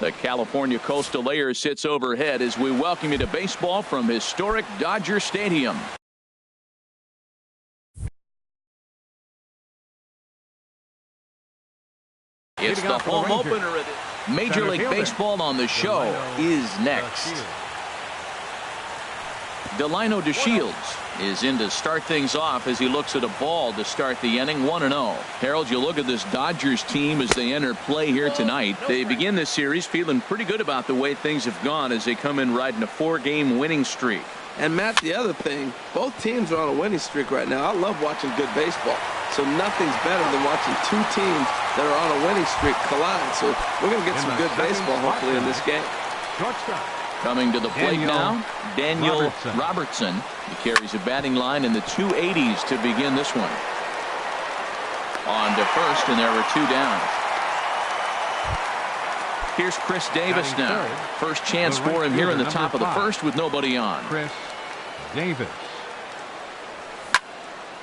The California Coastal Layer sits overhead as we welcome you to baseball from historic Dodger Stadium. It's the home opener of the Major League Baseball on the show is next. Delino DeShields is in to start things off as he looks at a ball to start the inning. 1-0. Harold, you look at this Dodgers team as they enter play here tonight. They begin this series feeling pretty good about the way things have gone as they come in riding a 4-game winning streak. And Matt, the other thing, both teams are on a winning streak right now. I love watching good baseball. So nothing's better than watching two teams that are on a winning streak collide. So we're going to get some good baseball hopefully in this game. Coming to the plate now, Daniel Robertson. He carries a batting line in the 280s to begin this one. On to first, and there were two down. Here's Chris Davis now. First chance for him here in the top of the first with nobody on. Chris Davis.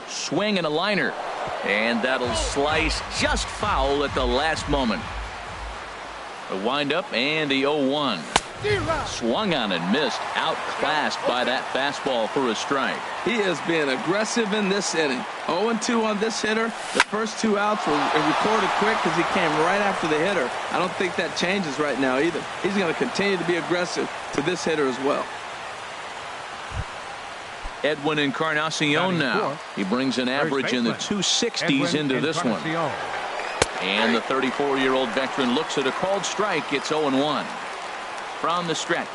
Swing and a liner. And that'll slice just foul at the last moment. The windup and the 0-1. Swung on and missed. Outclassed by that fastball for a strike. He is being aggressive in this inning. 0-2 on this hitter. The first two outs were recorded quick because he came right after the hitter. I don't think that changes right now either. He's going to continue to be aggressive to this hitter as well. Edwin Encarnacion now. He brings an average in the 260s into this one. And the 34-year-old veteran looks at a called strike. It's 0-1. From the stretch.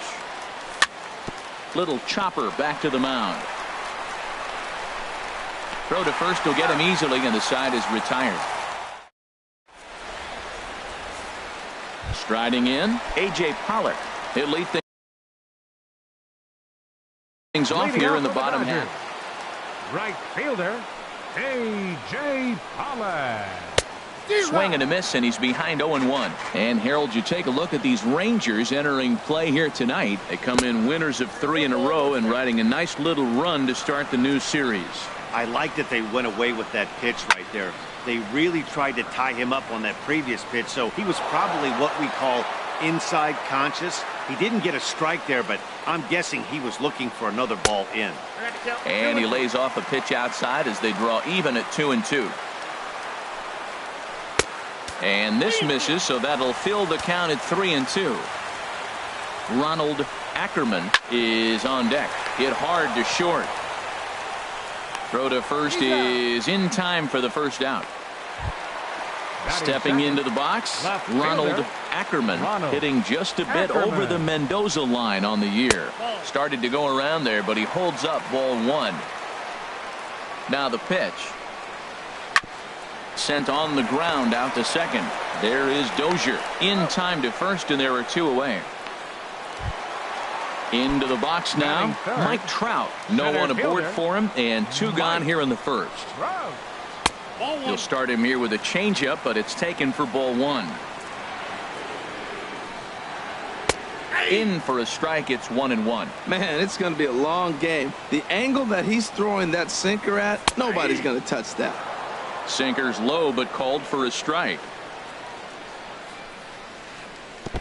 Little chopper back to the mound. Throw to first will get him easily, and the side is retired. Striding in, A.J. Pollock. He'll lead things off here in the bottom half. Right fielder, A.J. Pollock. Swing and a miss, and he's behind 0-1. And Harold, you take a look at these Rangers entering play here tonight. They come in winners of 3 in a row and riding a nice little run to start the new series. I like that they went away with that pitch right there. They really tried to tie him up on that previous pitch, so he was probably what we call inside conscious. He didn't get a strike there, but I'm guessing he was looking for another ball in. And he lays off a pitch outside as they draw even at 2-2. And this misses, so that'll fill the count at 3-2. Ronald Ackerman is on deck. Hit hard to short. Throw to first is in time for the first out. Stepping into the box, Ronald Ackerman hitting just a bit over the Mendoza line on the year. Started to go around there, but he holds up ball 1. Now the pitch. Sent on the ground out to second. There is Dozier in time to first, and there are 2 away. Into the box now, Mike Trout. No one aboard for him, and 2 gone here in the first. You'll start him here with a changeup, but it's taken for ball 1. In for a strike. It's 1-1. Man, it's going to be a long game. The angle that he's throwing that sinker at, nobody's going to touch that. Sinker's low, but called for a strike.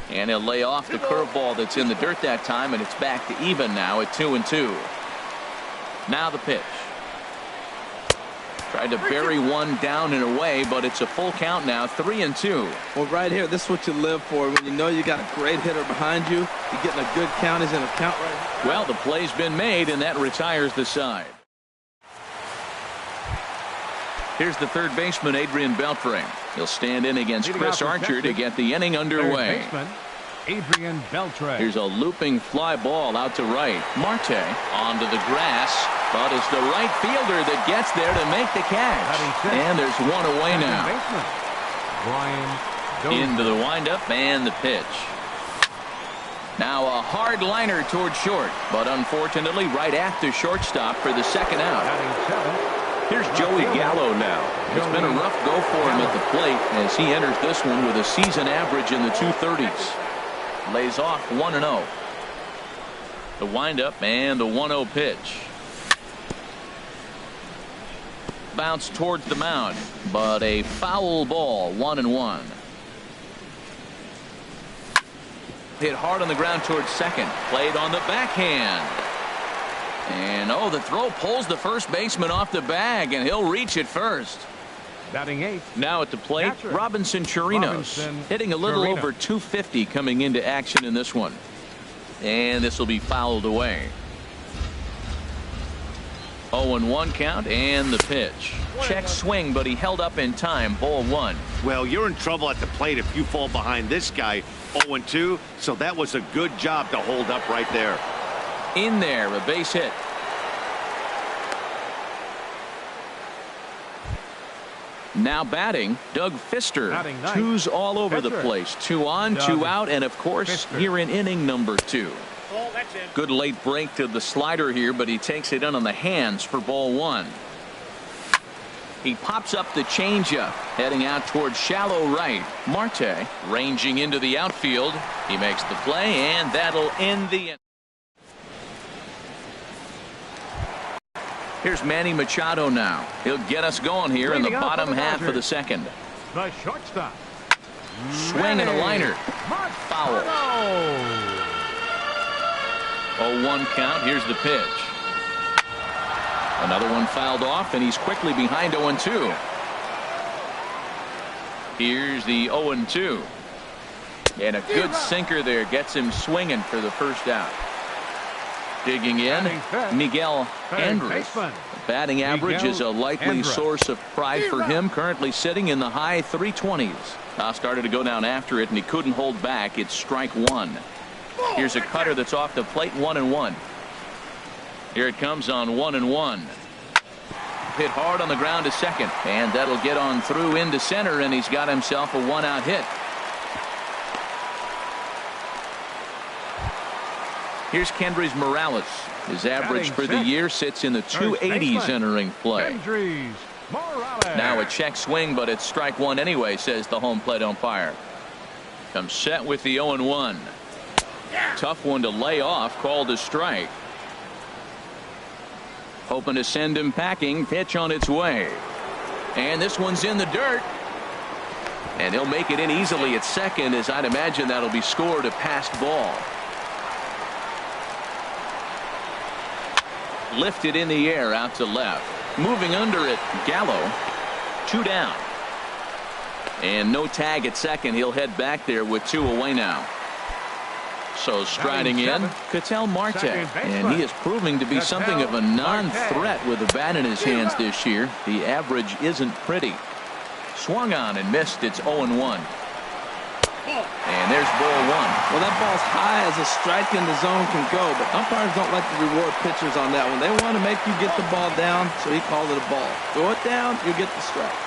And he'll lay off the curveball that's in the dirt that time, and it's back to even now at 2-2. Now the pitch. Tried to bury one down and away, but it's a full count now, 3-2. Well, right here, this is what you live for. When you know you got a great hitter behind you, you're getting a good count. He's in a count right here. Well, the play's been made, and that retires the side. Here's the third baseman, Adrian Beltre. He'll stand in against Chris Archer to get the inning underway. Adrian Beltre. Here's a looping fly ball out to right. Marte onto the grass, but it's the right fielder that gets there to make the catch. And there's 1 away now. Into the windup and the pitch. Now a hard liner toward short, but unfortunately right at the shortstop for the second out. Here's Joey Gallo now. It's been a rough go for him at the plate as he enters this one with a season average in the 230s. Lays off 1-0. The windup and the 1-0 pitch. Bounce towards the mound, but a foul ball, 1-1. Hit hard on the ground towards second. Played on the backhand. And oh, the throw pulls the first baseman off the bag, and he'll reach it first. Batting eighth. Now at the plate, Catcher. Robinson Chirinos, hitting a little over 250 coming into action in this one. And this will be fouled away. 0-1 count and the pitch. Check swing, but he held up in time. Ball one. Well, you're in trouble at the plate if you fall behind this guy. 0-2, so that was a good job to hold up right there. In there, a base hit. Now batting, Doug Fister. Batting ninth. Twos all over the Fister. place. 2 on, Doug 2 out, and of course, Fister. here in inning number 2. Oh, that's it. Good late break to the slider here, but he takes it in on the hands for ball one. He pops up the changeup, heading out towards shallow right. Marte ranging into the outfield. He makes the play, and that'll end the inning. Here's Manny Machado now. He'll get us going here in the Leading off bottom for the half of Dodgers. the second. The shortstop. Swing and a liner. Foul. 0-1 count. Here's the pitch. Another one fouled off, and he's quickly behind 0-2. Here's the 0-2. And a good sinker there gets him swinging for the first out. Digging in, Miguel Andres. Batting average is a likely source of pride for him. Currently sitting in the high 320s. Started to go down after it, and he couldn't hold back. It's strike one. Here's a cutter that's off the plate, 1-1. Here it comes on 1-1. Hit hard on the ground to second, and that'll get on through into center, and he's got himself a 1-out hit. Here's Kendrys Morales. His average for the year sits in the 280s entering play. Now a check swing, but it's strike one anyway, says the home plate umpire. Comes set with the 0-1. Tough one to lay off, called a strike. Hoping to send him packing. Pitch on its way. And this one's in the dirt. And he'll make it in easily at second, as I'd imagine that'll be scored a passed ball. Lifted in the air out to left. Moving under it, Gallo. 2 down. And no tag at second. He'll head back there with 2 away now. So striding in, Ketel Marte, and he is proving to be something of a non-threat with the bat in his hands this year. The average isn't pretty. Swung on and missed. It's 0-1. And there's ball one. Well, that ball's high as a strike in the zone can go, but umpires don't like to reward pitchers on that one. They want to make you get the ball down, so he called it a ball. Throw it down, you get the strike.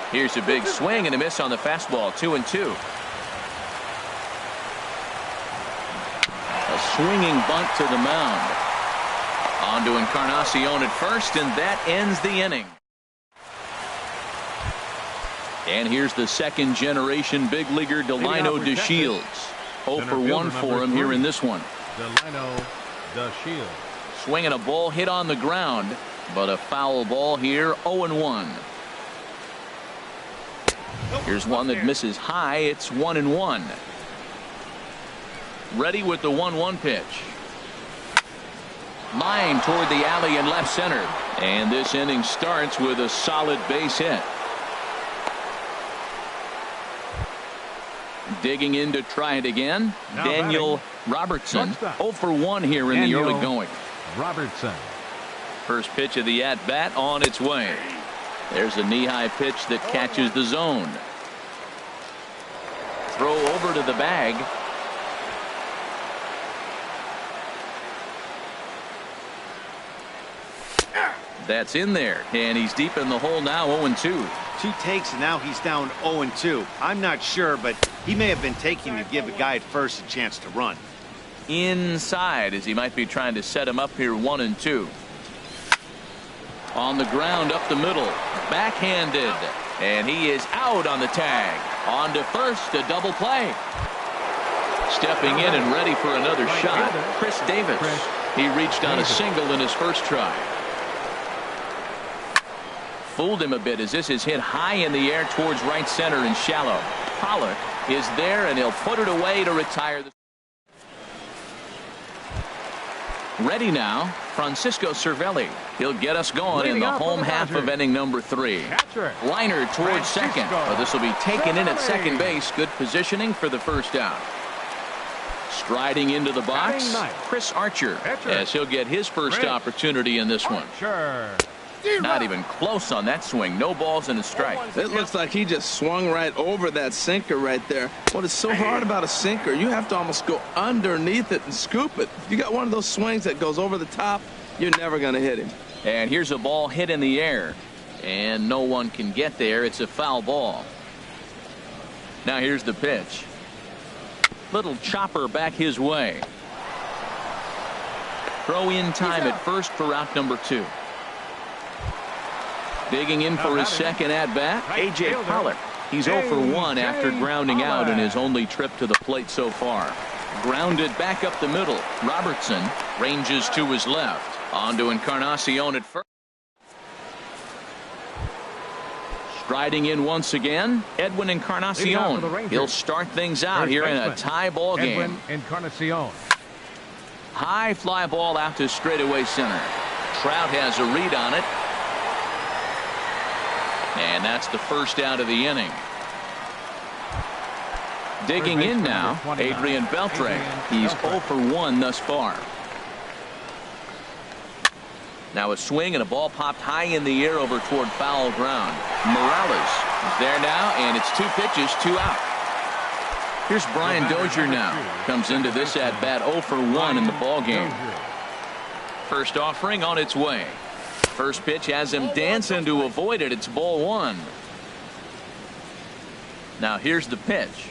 Here's a big swing and a miss on the fastball. 2-2. A swinging bunt to the mound. On to Encarnacion at first, and that ends the inning. And here's the second generation big leaguer Delino DeShields. 0 for 1 for him here in this one. Delino DeShields. Swinging a ball hit on the ground, but a foul ball here. 0-1. Here's one that misses high. It's 1-1. Ready with the 1-1 pitch. Line toward the alley in left center. And this inning starts with a solid base hit. Digging in to try it again. Now Daniel batting. Robertson. Shortstop. 0 for 1 here in Daniel the early going. Robertson. First pitch of the at-bat on its way. There's a knee-high pitch that catches the zone. Throw over to the bag. That's in there, and he's deep in the hole now. 0-2. 2 takes, and now he's down 0-2. I'm not sure, but he may have been taking to give the guy at first a chance to run. Inside, as he might be trying to set him up here. 1-2. On the ground up the middle. Backhanded. And he is out on the tag. On to first, a double play. Stepping in and ready for another shot, Chris Davis. He reached on a single in his first try. fooled him a bit as this is hit high in the air towards right center and shallow. Pollock is there, and he'll put it away to retire. Ready now, Francisco Cervelli. He'll get us going in the home half of inning number 3. Liner towards second. Well, this will be taken in at second base. Good positioning for the first out. Striding into the box, Chris Archer, as he'll get his first opportunity in this one. Not even close on that swing. No balls and a strike. It looks like he just swung right over that sinker right there. What is so hard about a sinker, you have to almost go underneath it and scoop it. If you got one of those swings that goes over the top, you're never going to hit him. And here's a ball hit in the air, and no one can get there. It's a foul ball. Now here's the pitch. Little chopper back his way. Throw in time at first for out number 2. Digging in for his second at-bat, A.J. Pollock. He's 0 for 1 after grounding out in his only trip to the plate so far. Grounded back up the middle. Robertson ranges to his left. On to Encarnacion at first. Striding in once again, Edwin Encarnacion. He'll start things out here in a tie ball game. Encarnacion. High fly ball out to straightaway center. Trout has a read on it. And that's the first out of the inning. Digging in now, Adrian Beltre. He's 0 for 1 thus far. Now a swing and a ball popped high in the air over toward foul ground. Morales is there now, and it's 2 pitches, 2 out. Here's Brian Dozier now. Comes into this at bat 0 for 1 in the ball game. First offering on its way. First pitch has him dancing to avoid it. It's ball 1. Now here's the pitch.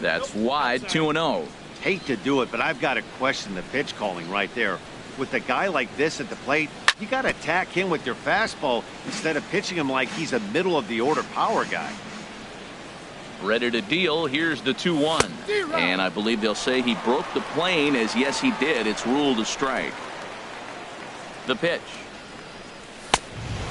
That's wide, 2-0. Hate to do it, but I've got to question the pitch calling right there. With a guy like this at the plate, you got to attack him with your fastball instead of pitching him like he's a middle of the order power guy. Ready to deal. Here's the 2-1. And I believe they'll say he broke the plane, as yes he did. It's ruled a strike. The pitch.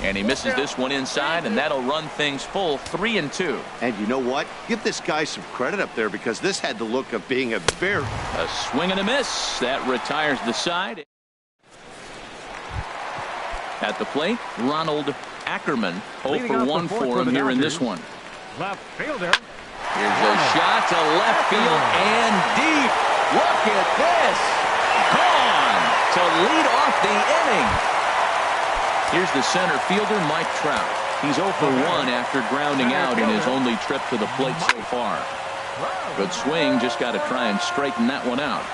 And he misses this one inside, and that'll run things full 3-2. And you know what? Give this guy some credit up there, because this had the look of being a swing and a miss. That retires the side. At the plate, Ronald Ackerman. 0 for 1 for him here in this one. Left fielder. Here's a shot to left field and deep. Look at this. Gone to lead off the inning. Here's the center fielder, Mike Trout. He's 0 for 1 after grounding out in his only trip to the plate so far. Good swing, just got to try and straighten that one out.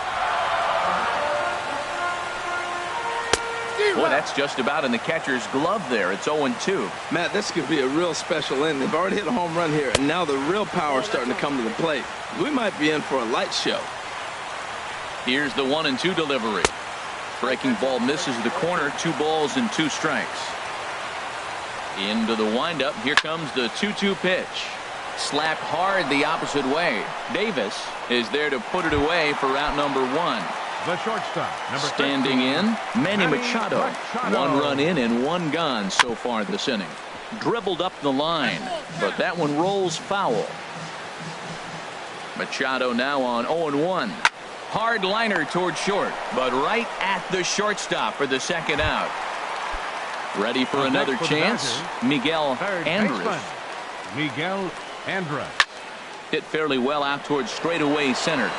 Boy, that's just about in the catcher's glove there. It's 0-2. Matt, this could be a real special inning. They've already hit a home run here, and now the real power is starting to come to the plate. We might be in for a light show. Here's the 1-2 delivery. Breaking ball misses the corner. 2 balls and 2 strikes. Into the windup. Here comes the 2-2 pitch. Slapped hard the opposite way. Davis is there to put it away for out number 1. The shortstop, number standing 13, in, Manny Machado. 1 run in and 1 gone so far this inning. Dribbled up the line, but that one rolls foul. Machado now on 0-1. Hard liner toward short, but right at the shortstop for the second out. Ready for another chance, Miguel Andres. Miguel Andres. Hit fairly well out towards straightaway center.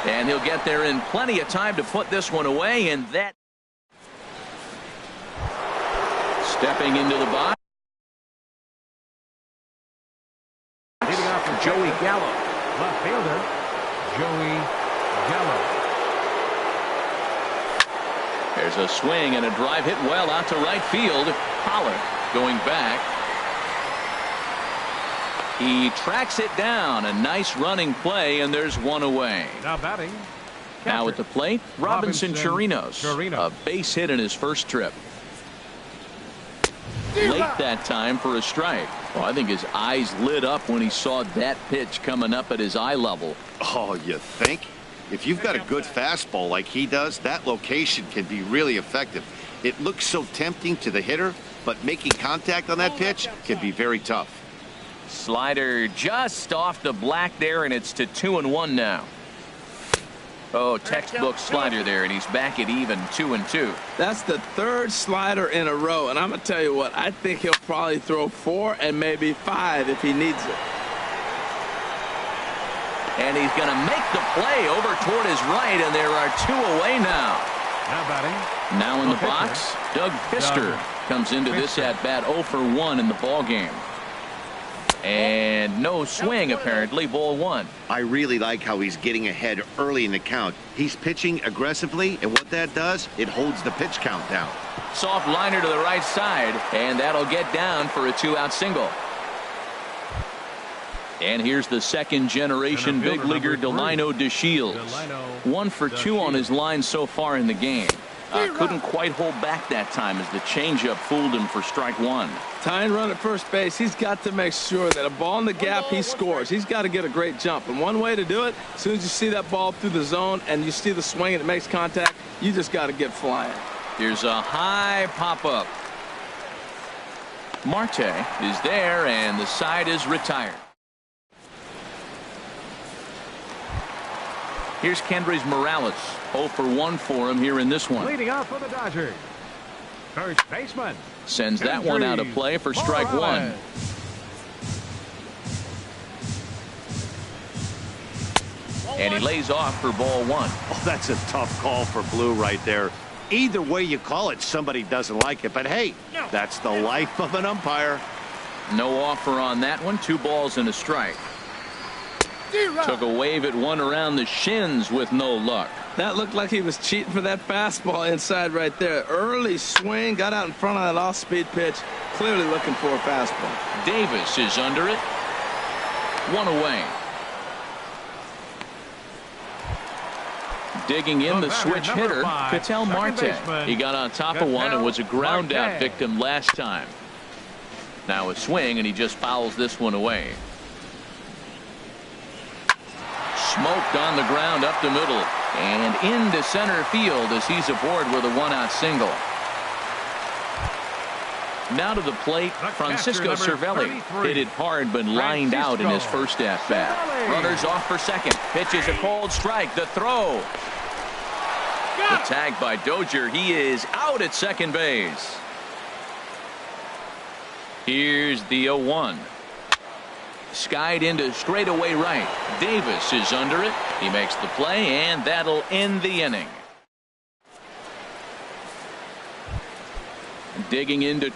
And he'll get there in plenty of time to put this one away, and that. Stepping into the box. Leading off for Joey Gallo. Left fielder, Joey Gallo. There's a swing and a drive hit well out to right field. Pollock going back. He tracks it down. A nice running play, and there's 1 away. Now batting. Now at the plate, Robinson Chirinos. A base hit in his first trip. Late that time for a strike. Well, I think his eyes lit up when he saw that pitch coming up at his eye level. Oh, you think? If you've got a good fastball like he does, that location can be really effective. It looks so tempting to the hitter, but making contact on that pitch can be very tough. Slider just off the black there, and it's to 2-1 now. Oh, textbook slider there, and he's back at even 2-2. That's the third slider in a row, and I'm going to tell you what, I think he'll probably throw 4 and maybe 5 if he needs it. And he's going to make the play over toward his right, and there are 2 away now. Now batting. Now in the box, Doug Fister comes into this at-bat 0 for 1 in the ball game. And no swing, apparently, ball 1. I really like how he's getting ahead early in the count. He's pitching aggressively, and what that does, it holds the pitch count down. Soft liner to the right side, and that'll get down for a 2-out single. And here's the second-generation big leaguer Delino DeShields. 1 for 2 on his line so far in the game. Couldn't quite hold back that time as the changeup fooled him for strike 1. Tying run at first base, he's got to make sure that a ball in the gap, he scores. He's got to get a great jump. And one way to do it, as soon as you see that ball through the zone and you see the swing and it makes contact, you just got to get flying. Here's a high pop-up. Marte is there, and the side is retired. Here's Kendrys Morales. 0 for 1 for him here in this one. Leading off for the Dodgers, first baseman. Sends that one out of play for strike 1. And he lays off for ball 1. Oh, that's a tough call for Blue right there. Either way you call it, somebody doesn't like it. But hey, that's the life of an umpire. No offer on that one. 2 balls and a strike. Took a wave at one around the shins with no luck. That looked like he was cheating for that fastball inside right there. Early swing, got out in front of that off-speed pitch. Clearly looking for a fastball. Davis is under it. 1 away. Digging in the switch hitter, Ketel Marte. He got on top of one and was a ground-out victim last time. Now a swing, and he just fouls this one away. Smoked on the ground up the middle and into center field as he's aboard with a 1-out single. Now to the plate, Francisco Cervelli hit it hard but lined out in his first at-bat. Runners off for second. Pitches a cold strike. The throw. The tag by Dozier. He is out at second base. Here's the 0-1. Skied into straightaway right. Davis is under it. He makes the play, and that'll end the inning. Digging into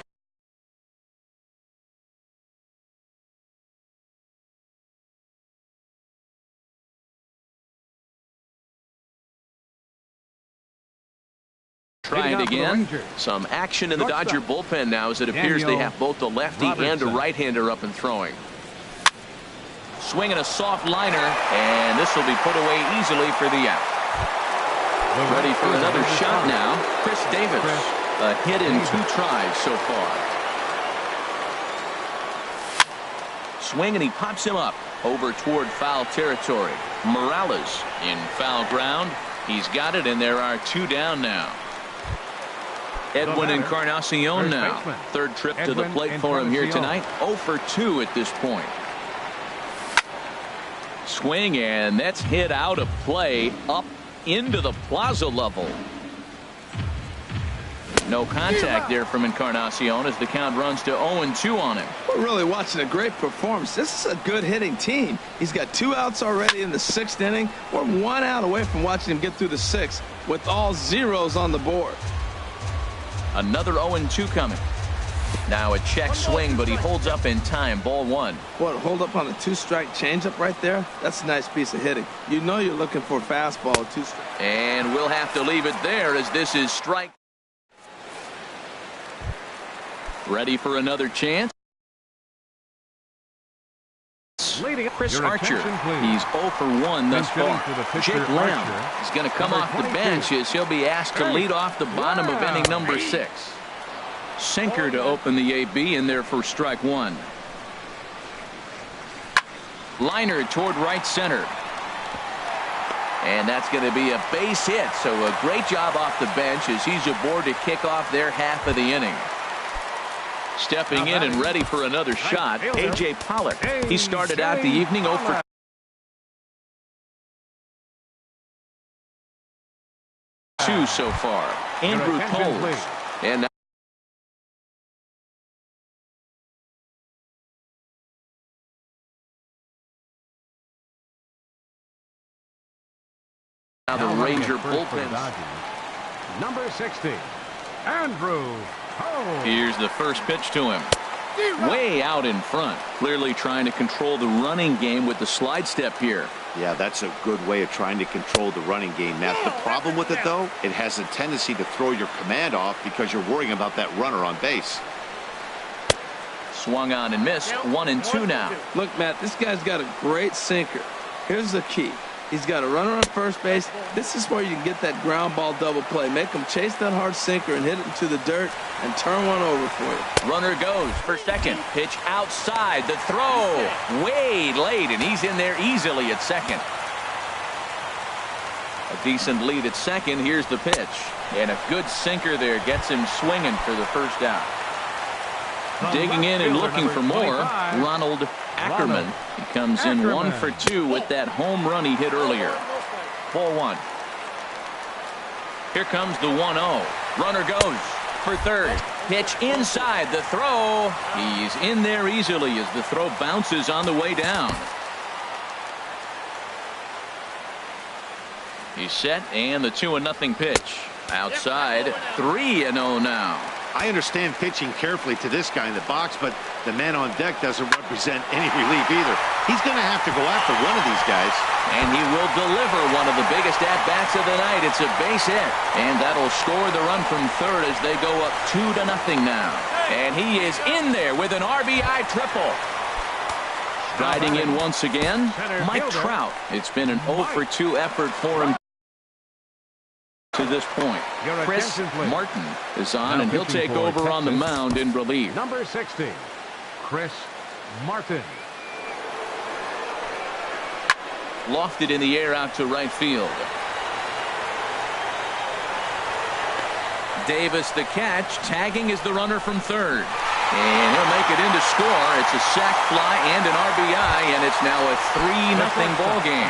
try it again. Some action in the Dodger bullpen now as it appears they have both a lefty and a right-hander up and throwing. Swinging a soft liner, and this will be put away easily for the out. Ready for another shot now. Chris Davis, a hit in 2 tries so far. Swing, and he pops him up over toward foul territory. Morales in foul ground. He's got it, and there are 2 down now. Edwin Encarnacion now. Third trip to the plate for him here tonight. 0 for 2 at this point. Swing, and that's hit out of play up into the plaza level. No contact there from Encarnacion as the count runs to 0-2 on him. We're really watching a great performance. This is a good hitting team. He's got 2 outs already in the 6th inning. We're 1 out away from watching him get through the 6th with all zeros on the board. Another 0-2 coming. Now a check swing, but he holds up in time. Ball 1. What, hold up on a 2-strike changeup right there? That's a nice piece of hitting. You know you're looking for a fastball, a 2-strike. And we'll have to leave it there as this is strike. Ready for another chance. Chris Archer. He's 0 for 1 thus far. Jake Lamb is going to come off the bench as he'll be asked to lead off the bottom of inning number 6. Sinker to open the AB in there for strike 1. Liner toward right center. And that's going to be a base hit. So a great job off the bench as he's aboard to kick off their half of the inning. Stepping in and ready for another shot, A.J. Pollock. He started out the evening 0 for 2 so far. Andrew Coles. And now the Ranger bullpen. Number 60, Andrew Coles. Here's the first pitch to him. Way out in front. Clearly trying to control the running game with the slide step here. Yeah, that's a good way of trying to control the running game, Matt. The problem with it, though, it has a tendency to throw your command off because you're worrying about that runner on base. Swung on and missed. 1-2 now. Look, Matt, this guy's got a great sinker. Here's the key. He's got a runner on first base. This is where you can get that ground ball double play. Make him chase that hard sinker and hit it into the dirt and turn one over for you. Runner goes for second. Pitch outside. The throw way late, and he's in there easily at second. A decent lead at second. Here's the pitch. And a good sinker there gets him swinging for the first out. Digging in and looking for more, Ronald Ackerman. He comes in 1 for 2 with that home run he hit earlier. 4-1. Here comes the 1-0. Runner goes for third. Pitch inside. The throw. He's in there easily as the throw bounces on the way down. He's set, and the 2-0 pitch. Outside. 3-0 now. I understand pitching carefully to this guy in the box, but the man on deck doesn't represent any relief either. He's going to have to go after one of these guys. And he will deliver one of the biggest at-bats of the night. It's a base hit. And that'll score the run from third as they go up 2-0 now. And he is in there with an RBI triple. Striding in once again, Mike Trout. It's been an 0 for 2 effort for him to this point. Chris Martin is on, and he'll take over on the mound in relief. Number 60, Chris Martin. Lofted in the air out to right field. Davis the catch. Tagging is the runner from third. And he'll make it in to score. It's a sac fly and an RBI, and it's now a 3-0 ball game.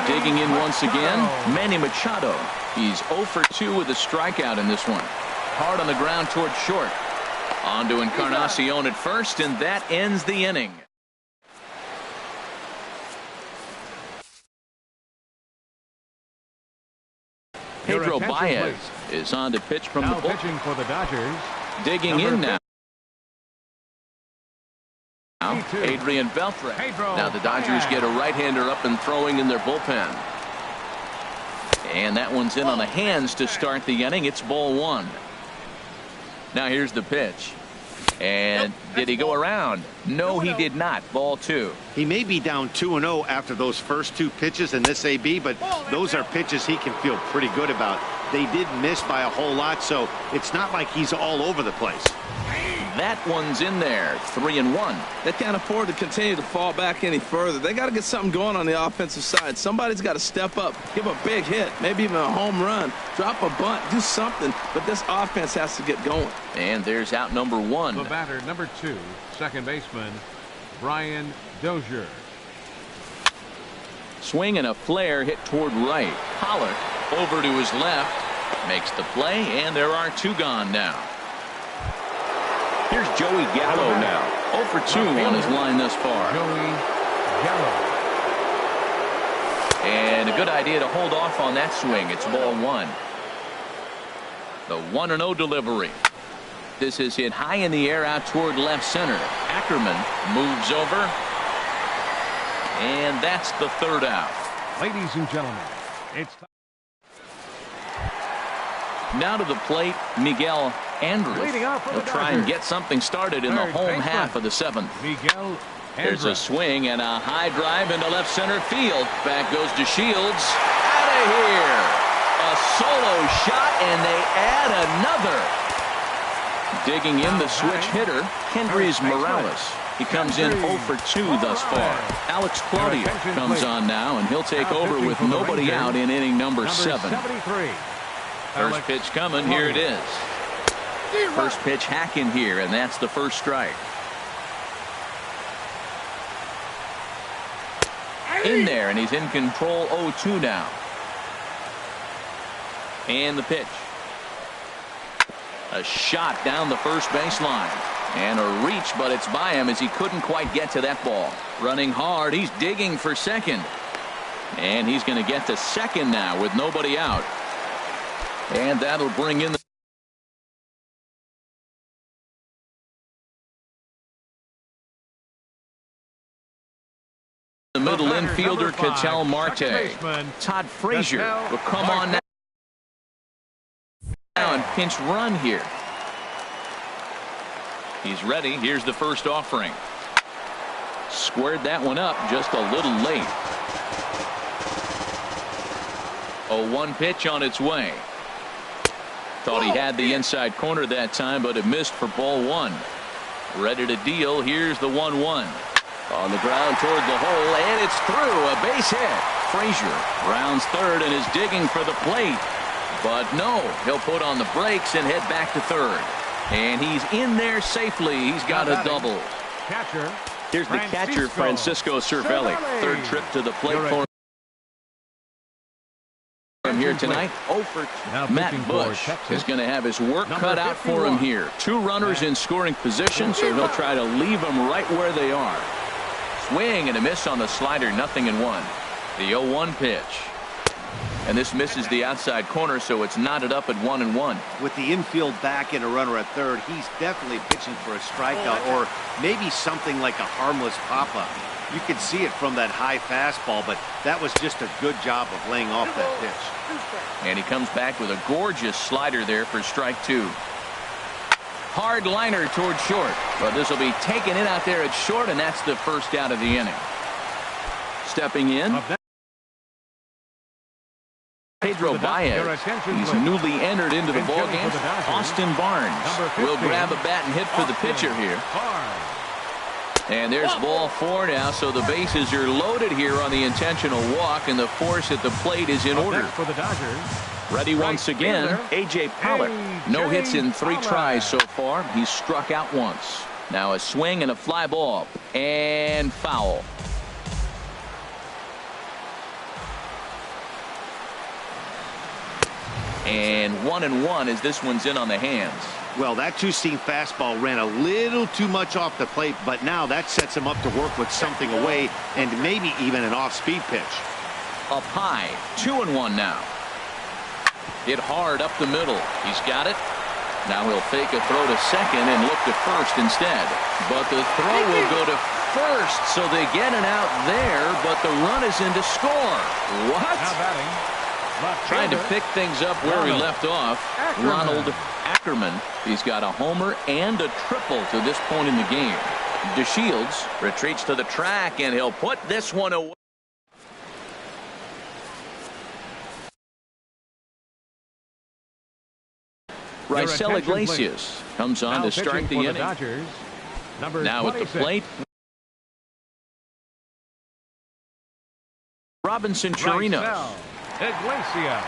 Digging in once again, Manny Machado. He's 0 for 2 with a strikeout in this one. Hard on the ground towards short. On to Encarnacion at first, and that ends the inning. Pedro Baez is on to pitch from the bullpen. Pitching for the Dodgers. Digging in now. Adrian Beltre. Now the Dodgers get a right-hander up and throwing in their bullpen. And that one's in on the hands to start the inning. It's ball 1. Now here's the pitch. And did he go around? No, he did not. Ball 2. He may be down 2-0 after those first 2 pitches in this AB, but those are pitches he can feel pretty good about. They did miss by a whole lot, so it's not like he's all over the place. That one's in there. 3-1. They can't afford to continue to fall back any further. They got to get something going on the offensive side. Somebody's got to step up, give a big hit, maybe even a home run, drop a bunt, do something. But this offense has to get going. And there's out number 1. The batter, number 2, second baseman, Brian Dozier. Swing and a flare hit toward right. Pollock over to his left. Makes the play, and there are 2 gone now. Here's Joey Gallo now. 0 for 2 on his line thus far. Joey Gallo. And a good idea to hold off on that swing. It's ball 1. The 1-0 delivery. This is hit high in the air out toward left center. Ackerman moves over. And that's the 3rd out. Ladies and gentlemen, it's now to the plate, Miguel Andrews. He'll try and get something started in the home half of the 7th. Miguel There's a swing and a high drive into left center field. Back goes to Shields. Out of here. A solo shot, and they add another. Digging in the switch hitter, Kendrys Morales. He comes in 0 for 2 thus far. Alex Claudia comes on now, and he'll take over with nobody out in inning number 7. First pitch coming. Here it is. First pitch hacking here, and that's the first strike. In there, and he's in control. 0-2 now. And the pitch. A shot down the first baseline. And a reach, but it's by him as he couldn't quite get to that ball. Running hard. He's digging for second. And he's going to get to second now with nobody out. And that'll bring in the middle infielder, Ketel Marte. Todd Frazier will come on now and pinch run here. He's ready. Here's the first offering. Squared that one up just a little late. 0-1 pitch on its way. Thought he had the inside corner that time, but it missed for ball 1. Ready to deal. Here's the 1-1. On the ground toward the hole, and it's through. A base hit. Frazier rounds third and is digging for the plate. But no, he'll put on the brakes and head back to third. And he's in there safely. He's got a double. Here's the catcher, Francisco Cervelli. Third trip to the plate for him here tonight. 0 for 2. Matt Bush is going to have his work cut out for him here. 2 runners in scoring position, so he'll try to leave them right where they are. Swing and a miss on the slider. 0-1. The 0-1 pitch. And this misses the outside corner, so it's knotted up at 1-1. With the infield back and a runner at third, he's definitely pitching for a strikeout or maybe something like a harmless pop-up. You can see it from that high fastball, but that was just a good job of laying off that pitch. And he comes back with a gorgeous slider there for strike 2. Hard liner toward short, but this will be taken in out there at short, and that's the first out of the inning. Stepping in, Pedro Baez. He's newly entered into the ballgame. Austin Barnes will grab a bat and hit for the pitcher here. And there's ball 4 now, so the bases are loaded here on the intentional walk, and the force at the plate is in order. Ready once again, A.J. Pollock. No hits in 3 tries so far. He's struck out once. Now a swing and a fly ball. And foul. And 1-1 as this one's in on the hands. Well, that two-seam fastball ran a little too much off the plate, but now that sets him up to work with something away and maybe even an off-speed pitch. Up high, 2-1 now. Hit hard up the middle. He's got it. Now he'll fake a throw to second and look to first instead. But the throw will go to first, so they get an out there, but the run is in to score. What? Trying to pick things up where he left off. Ronald Ackerman. He's got a homer and a triple to this point in the game. DeShields retreats to the track, and he'll put this one away. Raisel Iglesias comes on to start the inning. Now at the plate, Robinson Chirinos. Iglesias.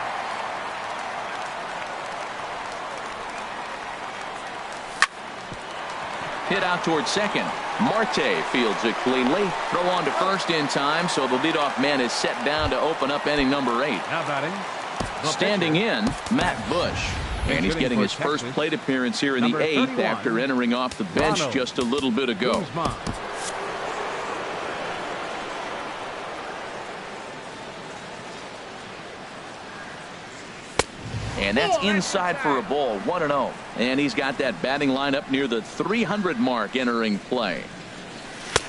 Hit out towards second. Marte fields it cleanly. Throw on to first in time, so the leadoff man is set down to open up inning number 8. Now batting. Standing in, Matt Bush. And he's getting his first plate appearance here in the 8th after entering off the bench just a little bit ago. And that's inside for a ball, 1-0. And he's got that batting line up near the 300 mark entering play.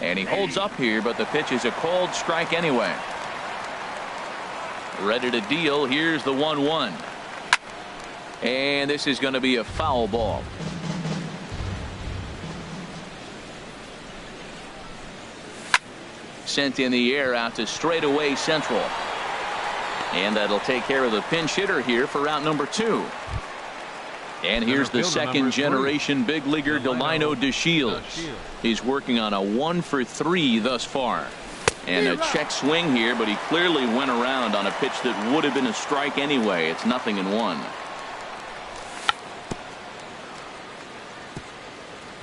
And he holds up here, but the pitch is a cold strike anyway. Ready to deal. Here's the 1-1. And this is going to be a foul ball. Sent in the air out to straightaway central. And that'll take care of the pinch hitter here for out number 2. And here's the second generation big leaguer Delino DeShields. He's working on a 1-for-3 thus far. And a check swing here, but he clearly went around on a pitch that would have been a strike anyway. It's 0-1.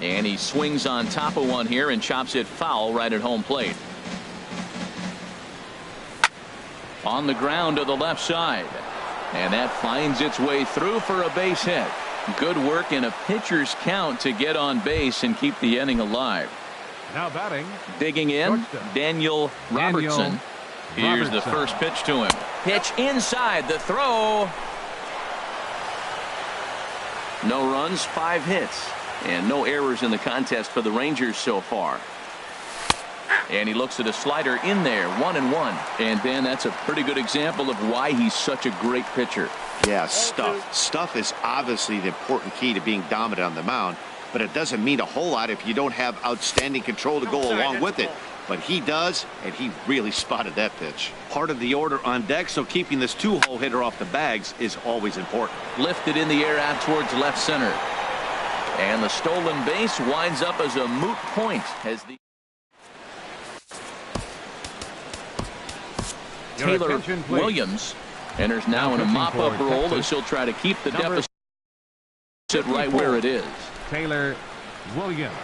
And he swings on top of one here and chops it foul right at home plate. On the ground to the left side. And that finds its way through for a base hit. Good work in a pitcher's count to get on base and keep the inning alive. Now batting. Digging in, Daniel Robertson. Here's the first pitch to him. Pitch inside, the throw. No runs, 5 hits. And no errors in the contest for the Rangers so far. And he looks at a slider in there, 1-1. And Dan, that's a pretty good example of why he's such a great pitcher. Yeah, stuff. Stuff is obviously the important key to being dominant on the mound, but it doesn't mean a whole lot if you don't have outstanding control to go along with it. But he does, and he really spotted that pitch. Part of the order on deck, so keeping this 2-hole hitter off the bags is always important. Lifted in the air out towards left center. And the stolen base winds up as a moot point as the Taylor Williams enters now in a mop-up role as he'll try to keep the deficit right where it is. Taylor Williams.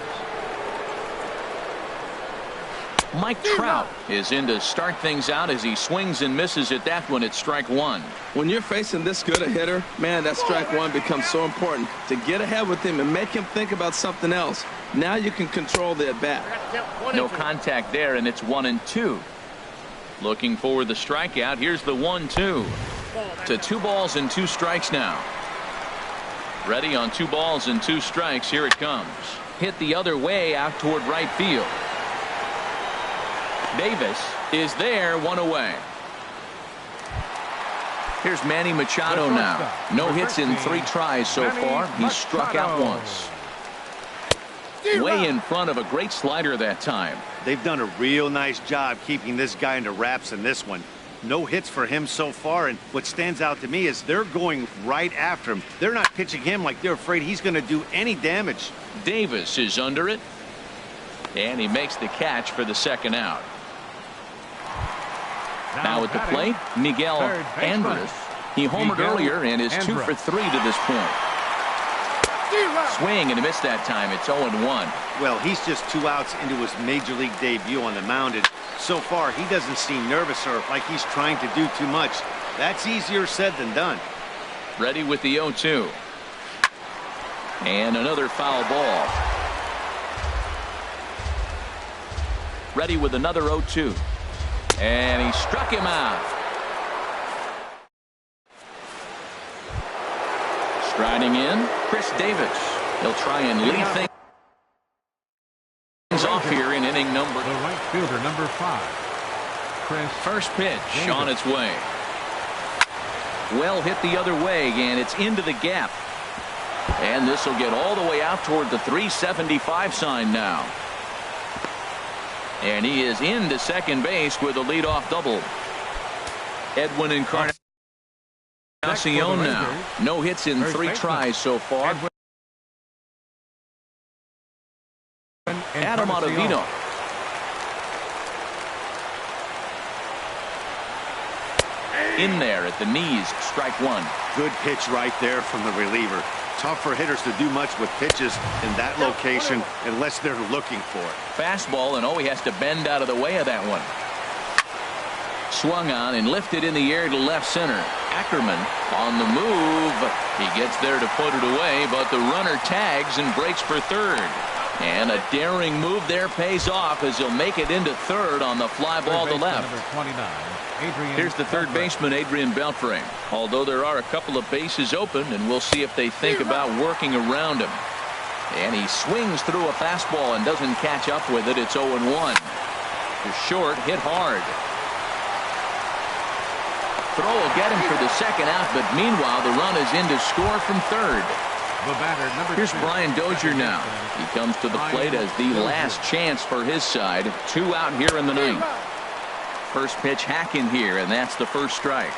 Mike Trout is in to start things out as he swings and misses at that one at strike 1. When you're facing this good a hitter, man, that strike 1 becomes so important to get ahead with him and make him think about something else. Now you can control the at bat. No contact there, and it's 1-2. Looking for the strikeout. Here's the 1-2 to 2 balls and 2 strikes now. Ready on 2 balls and 2 strikes. Here it comes. Hit the other way out toward right field. Davis is there, 1 away. Here's Manny Machado now. No hits in 3 tries so far. He's struck out once. Way in front of a great slider that time. They've done a real nice job keeping this guy into wraps in this one. No hits for him so far, and what stands out to me is they're going right after him. They're not pitching him like they're afraid he's going to do any damage. Davis is under it, and he makes the catch for the second out. Now at the plate, Miguel Andres. He homered earlier and is 2 for 3 to this point. Swing and a miss that time. It's 0-1. Well, he's just 2 outs into his major league debut on the mound, and so far he doesn't seem nervous or like he's trying to do too much. That's easier said than done. Ready with the 0-2. And another foul ball. Ready with another 0-2. And he struck him out. Striding in, Chris Davis. He'll try and lead things off here in inning number. The right fielder, number 5. Chris. First pitch on its way. Well hit the other way, and it's into the gap. And this will get all the way out toward the 375 sign now. And he is into second base with a leadoff double. Edwin Encarnacion now. No hits in 3 tries so far. Adam Ottavino. In there at the knees, strike 1. Good pitch right there from the reliever. Tough for hitters to do much with pitches in that location unless they're looking for it. Fastball, and he has to bend out of the way of that one. Swung on and lifted in the air to left center. Ackerman on the move. He gets there to put it away, but the runner tags and breaks for third. And a daring move there pays off as he'll make it into third on the fly ball to left. Here's the third baseman, Adrian Beltre. Although there are a couple of bases open, and we'll see if they think about working around him. And he swings through a fastball and doesn't catch up with it. It's 0-1. To short, hit hard. Throw will get him for the second out, but meanwhile the run is in to score from third. Here's Brian Dozier now. He comes to the plate as the last chance for his side. 2 out here in the ninth. First pitch hack in here, and that's the first strike.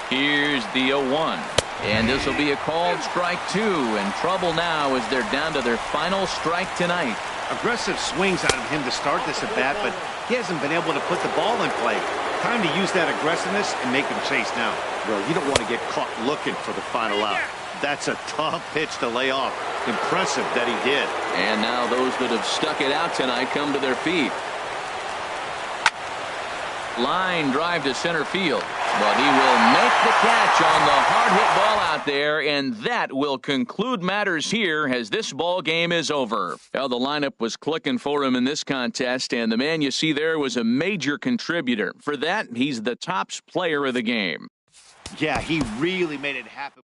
Here's the 0-1. And this will be a called strike 2, and trouble now as they're down to their final strike tonight. Aggressive swings out of him to start this at bat, but he hasn't been able to put the ball in play. Time to use that aggressiveness and make him chase now. Well, you don't want to get caught looking for the final out. That's a tough pitch to lay off. Impressive that he did. And now those that have stuck it out tonight come to their feet. Line drive to center field, but he will make the catch on the hard hit ball out there, and that will conclude matters here as this ball game is over. Well, the lineup was clicking for him in this contest, and the man you see there was a major contributor. For that, he's the top player of the game. Yeah, he really made it happen.